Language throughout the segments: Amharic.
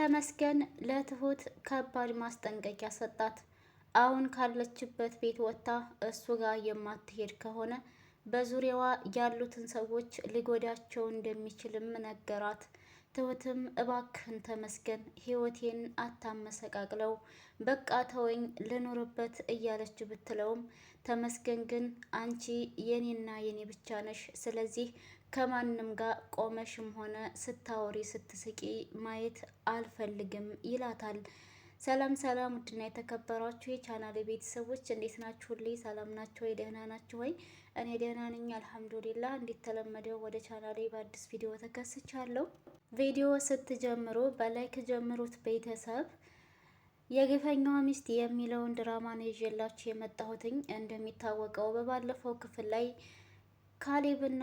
ተመስገን ለትሁት ከባድ ማስጠንቀቂያ ሰጣት። አሁን ካለችበት ቤት ወጥታ እሱ ጋር የማትሄድ ከሆነ በዙሪያዋ ያሉትን ሰዎች ሊጎዳቸው እንደሚችልም ነገራት። ትሁትም እባክህን ተመስገን ህይወቴን አታመሰቃቅለው፣ በቃ ተወኝ ልኖርበት እያለች ብትለውም ተመስገን ግን አንቺ የኔና የኔ ብቻ ነሽ፣ ስለዚህ ከማንም ጋር ቆመሽም ሆነ ስታወሪ ስትስቂ ማየት አልፈልግም ይላታል። ሰላም ሰላም፣ ውድና የተከበራችሁ የቻናሌ ቤተሰቦች እንዴት ናችሁልኝ? ሰላም ናችሁ ወይ? ደህና ናችሁ ወይ? እኔ ደህና ነኝ አልሐምዱሊላህ። እንደተለመደው ወደ ቻናሌ በአዲስ ቪዲዮ ተከስቻለሁ። ቪዲዮ ስትጀምሩ በላይክ ጀምሩት ቤተሰብ። የግፈኛዋ ሚስት የሚለውን ድራማ ነው ይዤላችሁ የመጣሁትኝ። እንደሚታወቀው በባለፈው ክፍል ላይ ካሌብና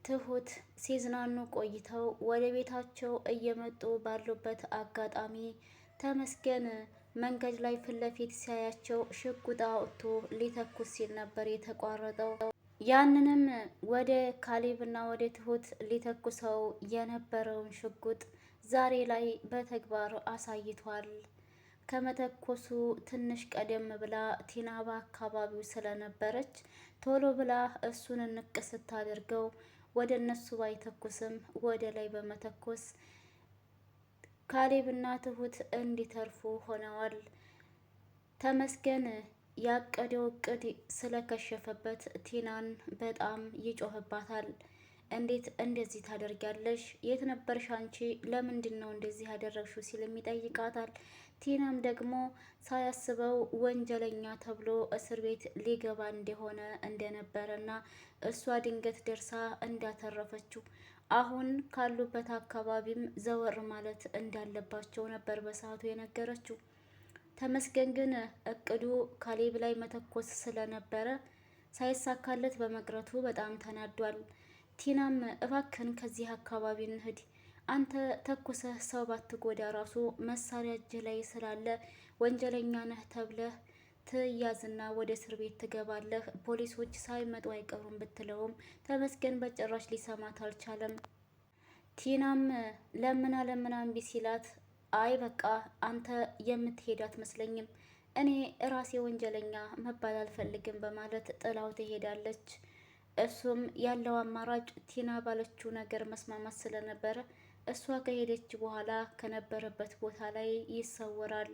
ትሁት ሲዝናኑ ቆይተው ወደ ቤታቸው እየመጡ ባሉበት አጋጣሚ ተመስገን መንገድ ላይ ፊት ለፊት ሲያያቸው ሽጉጥ አውጥቶ ሊተኩስ ሲል ነበር የተቋረጠው። ያንንም ወደ ካሌብና ወደ ትሁት ሊተኩሰው የነበረውን ሽጉጥ ዛሬ ላይ በተግባር አሳይቷል። ከመተኮሱ ትንሽ ቀደም ብላ ቲና በአካባቢው ስለነበረች ቶሎ ብላ እሱን ንቅ ስታደርገው ወደ እነሱ ባይተኩስም ወደ ላይ በመተኮስ ካሌብና ትሁት እንዲተርፉ ሆነዋል። ተመስገን ያቀደው እቅድ ስለከሸፈበት ቲናን በጣም ይጮህባታል። እንዴት እንደዚህ ታደርጊያለሽ? የት ነበርሽ አንቺ? ለምንድን ነው እንደዚህ ያደረግሽው? ሲልም ይጠይቃታል። ቲናም ደግሞ ሳያስበው ወንጀለኛ ተብሎ እስር ቤት ሊገባ እንደሆነ እንደነበረና እሷ ድንገት ደርሳ እንዳተረፈችው አሁን ካሉበት አካባቢም ዘወር ማለት እንዳለባቸው ነበር በሰዓቱ የነገረችው። ተመስገን ግን እቅዱ ካሌብ ላይ መተኮስ ስለነበረ ሳይሳካለት በመቅረቱ በጣም ተናዷል። ቲናም እባክን ከዚህ አካባቢ እንሂድ፣ አንተ ተኩሰህ ሰው ባትጎዳ ራሱ መሳሪያ እጅህ ላይ ስላለ ወንጀለኛ ነህ ተብለህ ትያዝና ወደ እስር ቤት ትገባለህ፣ ፖሊሶች ሳይመጡ አይቀሩም ብትለውም ተመስገን በጭራሽ ሊሰማት አልቻለም። ቲናም ለምና እምቢ ሲላት አይ በቃ አንተ የምትሄድ አትመስለኝም፣ እኔ ራሴ ወንጀለኛ መባል አልፈልግም በማለት ጥላው ትሄዳለች። እሱም ያለው አማራጭ ቲና ባለችው ነገር መስማማት ስለነበረ እሷ ከሄደች በኋላ ከነበረበት ቦታ ላይ ይሰወራል።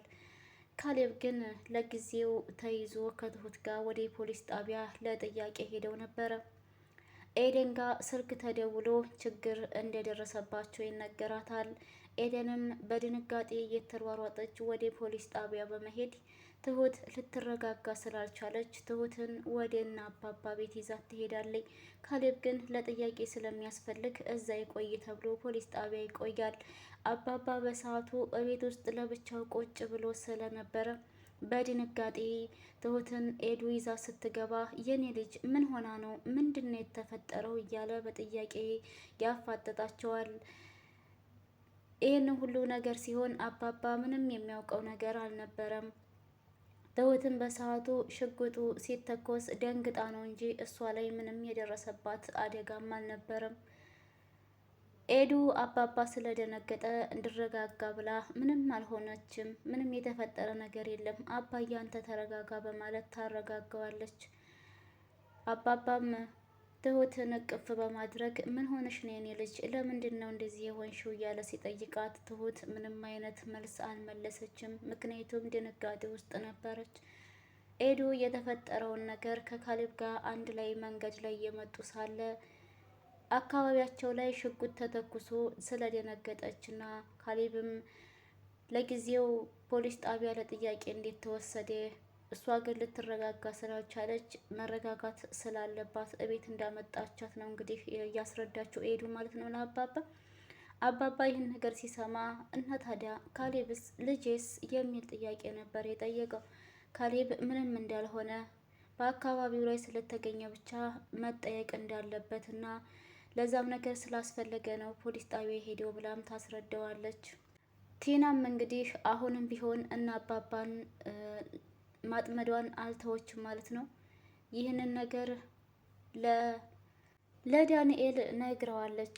ካሌብ ግን ለጊዜው ተይዞ ከትሁት ጋር ወደ ፖሊስ ጣቢያ ለጥያቄ ሄደው ነበረ። ኤደን ጋር ስልክ ተደውሎ ችግር እንደደረሰባቸው ይነገራታል። ኤደንም በድንጋጤ እየተሯሯጠች ወደ ፖሊስ ጣቢያ በመሄድ ትሁት ልትረጋጋ ስላልቻለች ትሁትን ወደ እነ አባባ ቤት ይዛት ትሄዳለች። ካሌብ ግን ለጥያቄ ስለሚያስፈልግ እዛ ይቆይ ተብሎ ፖሊስ ጣቢያ ይቆያል። አባባ በሰዓቱ እቤት ውስጥ ለብቻው ቁጭ ብሎ ስለነበረ በድንጋጤ ትሁትን ኤዱ ይዛ ስትገባ የኔ ልጅ ምን ሆና ነው? ምንድን ነው የተፈጠረው? እያለ በጥያቄ ያፋጠጣቸዋል። ይህን ሁሉ ነገር ሲሆን አባባ ምንም የሚያውቀው ነገር አልነበረም። ትሁትን በሰዓቱ ሽጉጡ ሲተኮስ ደንግጣ ነው እንጂ እሷ ላይ ምንም የደረሰባት አደጋም አልነበረም። ኤዱ አባባ ስለደነገጠ እንዲረጋጋ ብላ ምንም አልሆነችም፣ ምንም የተፈጠረ ነገር የለም አባዬ አንተ ተረጋጋ በማለት ታረጋጋዋለች። አባባም ትሁትን እቅፍ በማድረግ ምን ሆነሽ ነው የኔ ልጅ? ለምንድን ነው እንደዚህ የሆንሽው? እያለ ሲጠይቃት ትሁት ምንም አይነት መልስ አልመለሰችም፣ ምክንያቱም ድንጋጤ ውስጥ ነበረች። ኤዱ የተፈጠረውን ነገር ከካሌብ ጋር አንድ ላይ መንገድ ላይ እየመጡ ሳለ አካባቢያቸው ላይ ሽጉጥ ተተኩሶ ስለደነገጠችና ካሌብም ለጊዜው ፖሊስ ጣቢያ ለጥያቄ እንዴት ተወሰደ፣ እሷ ግን ልትረጋጋ ስላልቻለች መረጋጋት ስላለባት እቤት እንዳመጣቻት ነው እንግዲህ እያስረዳችው ኤዱ ማለት ነው ለአባባ። አባባ ይህን ነገር ሲሰማ እና ታዲያ ካሌብስ ልጄስ የሚል ጥያቄ ነበር የጠየቀው። ካሌብ ምንም እንዳልሆነ በአካባቢው ላይ ስለተገኘ ብቻ መጠየቅ እንዳለበት እና ለዛም ነገር ስላስፈለገ ነው ፖሊስ ጣቢያ ሄደው ብላም ታስረዳዋለች። ቲናም እንግዲህ አሁንም ቢሆን እና አባባን ማጥመዷን አልተወችም ማለት ነው። ይህንን ነገር ለዳንኤል ነግረዋለች።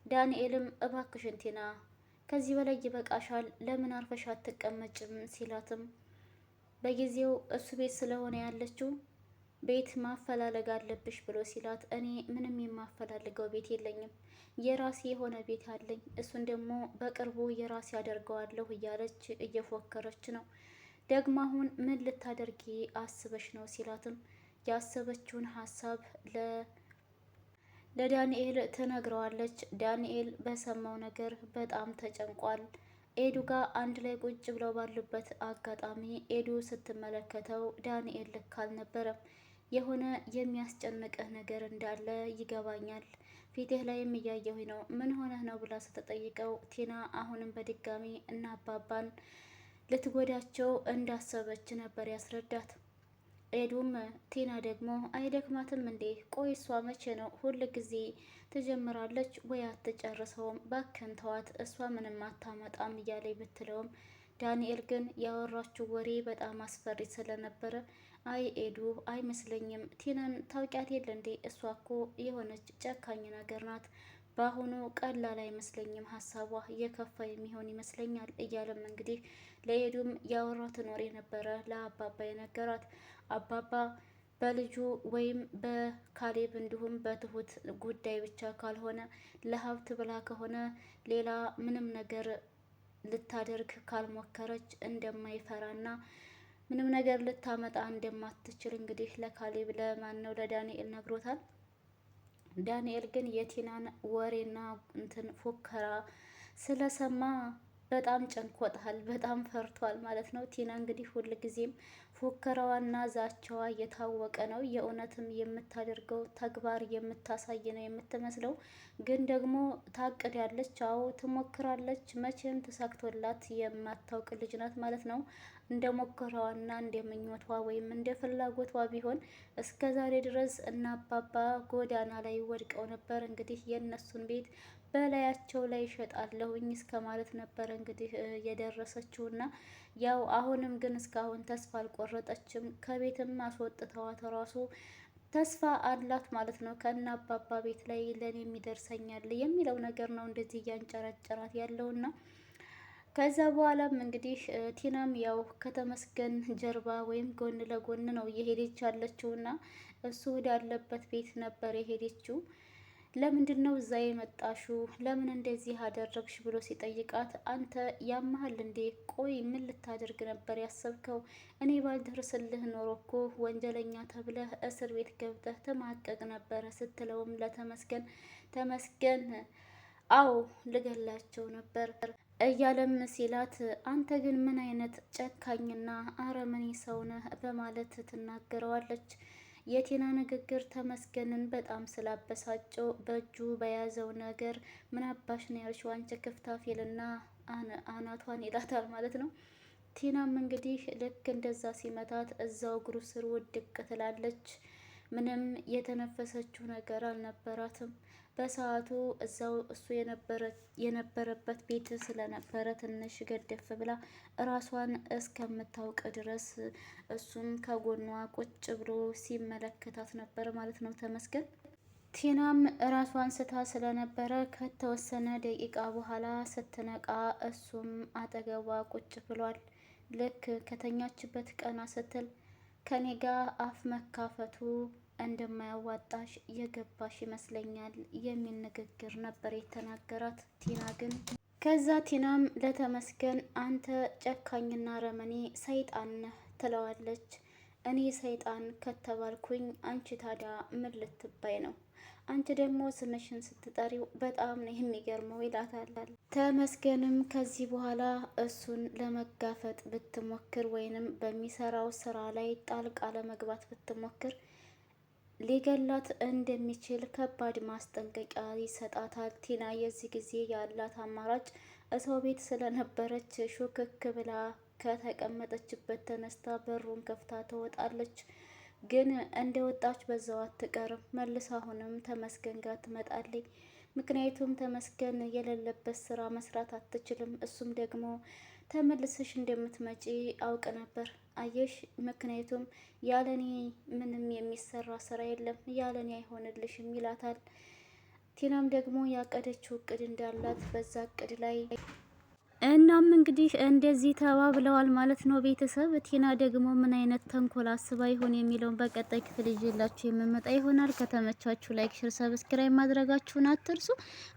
ዳንኤልም እባክሽን ቲና ከዚህ በላይ ይበቃሻል፣ ለምን አርፈሽ አትቀመጭም ሲላትም በጊዜው እሱ ቤት ስለሆነ ያለችው ቤት ማፈላለግ አለብሽ ብሎ ሲላት እኔ ምንም የማፈላልገው ቤት የለኝም፣ የራሴ የሆነ ቤት አለኝ፣ እሱን ደግሞ በቅርቡ የራሴ አደርገዋለሁ እያለች እየፎከረች ነው። ደግሞ አሁን ምን ልታደርጊ አስበሽ ነው ሲላትም ያሰበችውን ሀሳብ ለዳንኤል ትነግረዋለች። ዳንኤል በሰማው ነገር በጣም ተጨንቋል። ኤዱ ጋር አንድ ላይ ቁጭ ብለው ባሉበት አጋጣሚ ኤዱ ስትመለከተው ዳንኤል ልክ አልነበረም። የሆነ የሚያስጨንቅህ ነገር እንዳለ ይገባኛል፣ ፊትህ ላይም እያየሁኝ ነው፣ ምን ሆነህ ነው ብላ ስትጠይቀው ቲና አሁንም በድጋሚ እና አባባን ልትጎዳቸው እንዳሰበች ነበር ያስረዳት። ኤዱም ቲና ደግሞ አይደክማትም እንዴ? ቆይ እሷ መቼ ነው ሁል ጊዜ ትጀምራለች ወይ አትጨርሰውም? ባክን ተዋት፣ እሷ ምንም አታመጣም እያለኝ ብትለውም ዳንኤል ግን ያወራችው ወሬ በጣም አስፈሪ ስለነበረ አይ ኤዱ አይመስለኝም፣ ቲናን ታውቂያት የለ እንዴ? እሷ እኮ የሆነች ጨካኝ ነገር ናት። በአሁኑ ቀላል አይመስለኝም፣ ሀሳቧ የከፋ የሚሆን ይመስለኛል እያለም እንግዲህ ለኤዱም ያወራትን ወሬ ነበረ ለአባባ የነገራት። አባባ በልጁ ወይም በካሌብ እንዲሁም በትሁት ጉዳይ ብቻ ካልሆነ ለሀብት ብላ ከሆነ ሌላ ምንም ነገር ልታደርግ ካልሞከረች እንደማይፈራና ምንም ነገር ልታመጣ እንደማትችል እንግዲህ ለካሌብ ለማን ነው ለዳንኤል ነግሮታል። ዳንኤል ግን የቲናን ወሬና እንትን ፉከራ ስለሰማ በጣም ጨንቆታል፣ በጣም ፈርቷል ማለት ነው። ቲና እንግዲህ ሁል ጊዜም ፉከራዋና ዛቻዋ እየታወቀ ነው። የእውነትም የምታደርገው ተግባር የምታሳይ ነው የምትመስለው። ግን ደግሞ ታቅድ ያለች፣ አዎ ትሞክራለች። መቼም ተሳክቶላት የማታውቅ ልጅ ናት ማለት ነው። እንደ ሞከራዋና እንደ ምኞቷ ወይም እንደ ፍላጎቷ ቢሆን እስከ ዛሬ ድረስ እና አባባ ጎዳና ላይ ወድቀው ነበር። እንግዲህ የእነሱን ቤት በላያቸው ላይ እሸጣለሁኝ እስከ ማለት ነበረ እንግዲህ የደረሰችውና ያው አሁንም ግን እስካሁን ተስፋ አልቆረጠችም። ከቤትም አስወጥተዋት ራሱ ተስፋ አላት ማለት ነው። ከነ አባባ ቤት ላይ ለኔ የሚደርሰኛል የሚለው ነገር ነው እንደዚህ እያንጨረጨራት ያለውና ከዛ በኋላም እንግዲህ ቲናም ያው ከተመስገን ጀርባ ወይም ጎን ለጎን ነው እየሄደች ያለችውና እሱ ወዳለበት ቤት ነበር የሄደችው። ለምንድን ነው እዛ የመጣሽው? ለምን እንደዚህ አደረግሽ ብሎ ሲጠይቃት አንተ ያመሃል እንዴ? ቆይ ምን ልታደርግ ነበር ያሰብከው? እኔ ባልደርስልህ ኖሮ እኮ ወንጀለኛ ተብለህ እስር ቤት ገብተህ ተማቀቅ ነበረ ስትለውም ለተመስገን ተመስገን አዎ ልገላቸው ነበር እያለም ሲላት አንተ ግን ምን አይነት ጨካኝና አረመኔ ሰው ነህ በማለት ትናገረዋለች። የቲና ንግግር ተመስገንን በጣም ስላበሳጨው በእጁ በያዘው ነገር ምን አባሽ ነው ያልሽው አንቺ ክፍታፊልና አናቷን ይላታል ማለት ነው። ቲናም እንግዲህ ልክ እንደዛ ሲመታት እዛው እግሩ ስር ውድቅ ትላለች። ምንም የተነፈሰችው ነገር አልነበራትም። በሰዓቱ እዛው እሱ የነበረበት ቤት ስለነበረ ትንሽ ገደፍ ብላ ራሷን እስከምታውቅ ድረስ እሱም ከጎኗ ቁጭ ብሎ ሲመለከታት ነበር ማለት ነው ተመስገን። ቲናም ራሷን ስታ ስለነበረ ከተወሰነ ደቂቃ በኋላ ስትነቃ እሱም አጠገቧ ቁጭ ብሏል። ልክ ከተኛችበት ቀና ስትል ከኔ ጋር አፍ መካፈቱ እንደማያዋጣሽ የገባሽ ይመስለኛል የሚል ንግግር ነበር የተናገራት። ቲና ግን ከዛ ቲናም ለተመስገን አንተ ጨካኝና ረመኔ ሰይጣን ነህ ትለዋለች። እኔ ሰይጣን ከተባልኩኝ አንቺ ታዲያ ምን ልትባይ ነው? አንቺ ደግሞ ስምሽን ስትጠሪው በጣም ነው የሚገርመው ይላታል። ተመስገንም ከዚህ በኋላ እሱን ለመጋፈጥ ብትሞክር ወይንም በሚሰራው ስራ ላይ ጣልቃ ለመግባት ብትሞክር ሊገላት እንደሚችል ከባድ ማስጠንቀቂያ ይሰጣታል። ቲና የዚህ ጊዜ ያላት አማራጭ እሰው ቤት ስለነበረች ሹክክ ብላ ከተቀመጠችበት ተነስታ በሩን ከፍታ ትወጣለች። ግን እንደወጣች በዛው አትቀርም። መልስ አሁንም ተመስገን ጋር ትመጣለች። ምክንያቱም ተመስገን የሌለበት ስራ መስራት አትችልም። እሱም ደግሞ ተመልሰሽ እንደምትመጪ አውቅ ነበር አየሽ፣ ምክንያቱም ያለኔ ምንም የሚሰራ ስራ የለም፣ ያለኔ አይሆንልሽም ይላታል። ቲናም ደግሞ ያቀደችው እቅድ እንዳላት በዛ እቅድ ላይ እናም እንግዲህ እንደዚህ ተባብለዋል ማለት ነው ቤተሰብ። ቲና ደግሞ ምን አይነት ተንኮል አስባ ይሆን የሚለውን በቀጣይ ክፍል ይዤላችሁ የምመጣ ይሆናል። ከተመቻችሁ ላይክ፣ ሼር፣ ሰብስክራይብ ማድረጋችሁን አትርሱ።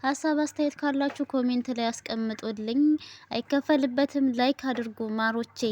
ሀሳብ አስተያየት ካላችሁ ኮሜንት ላይ አስቀምጡልኝ። አይከፈልበትም። ላይክ አድርጉ ማሮቼ።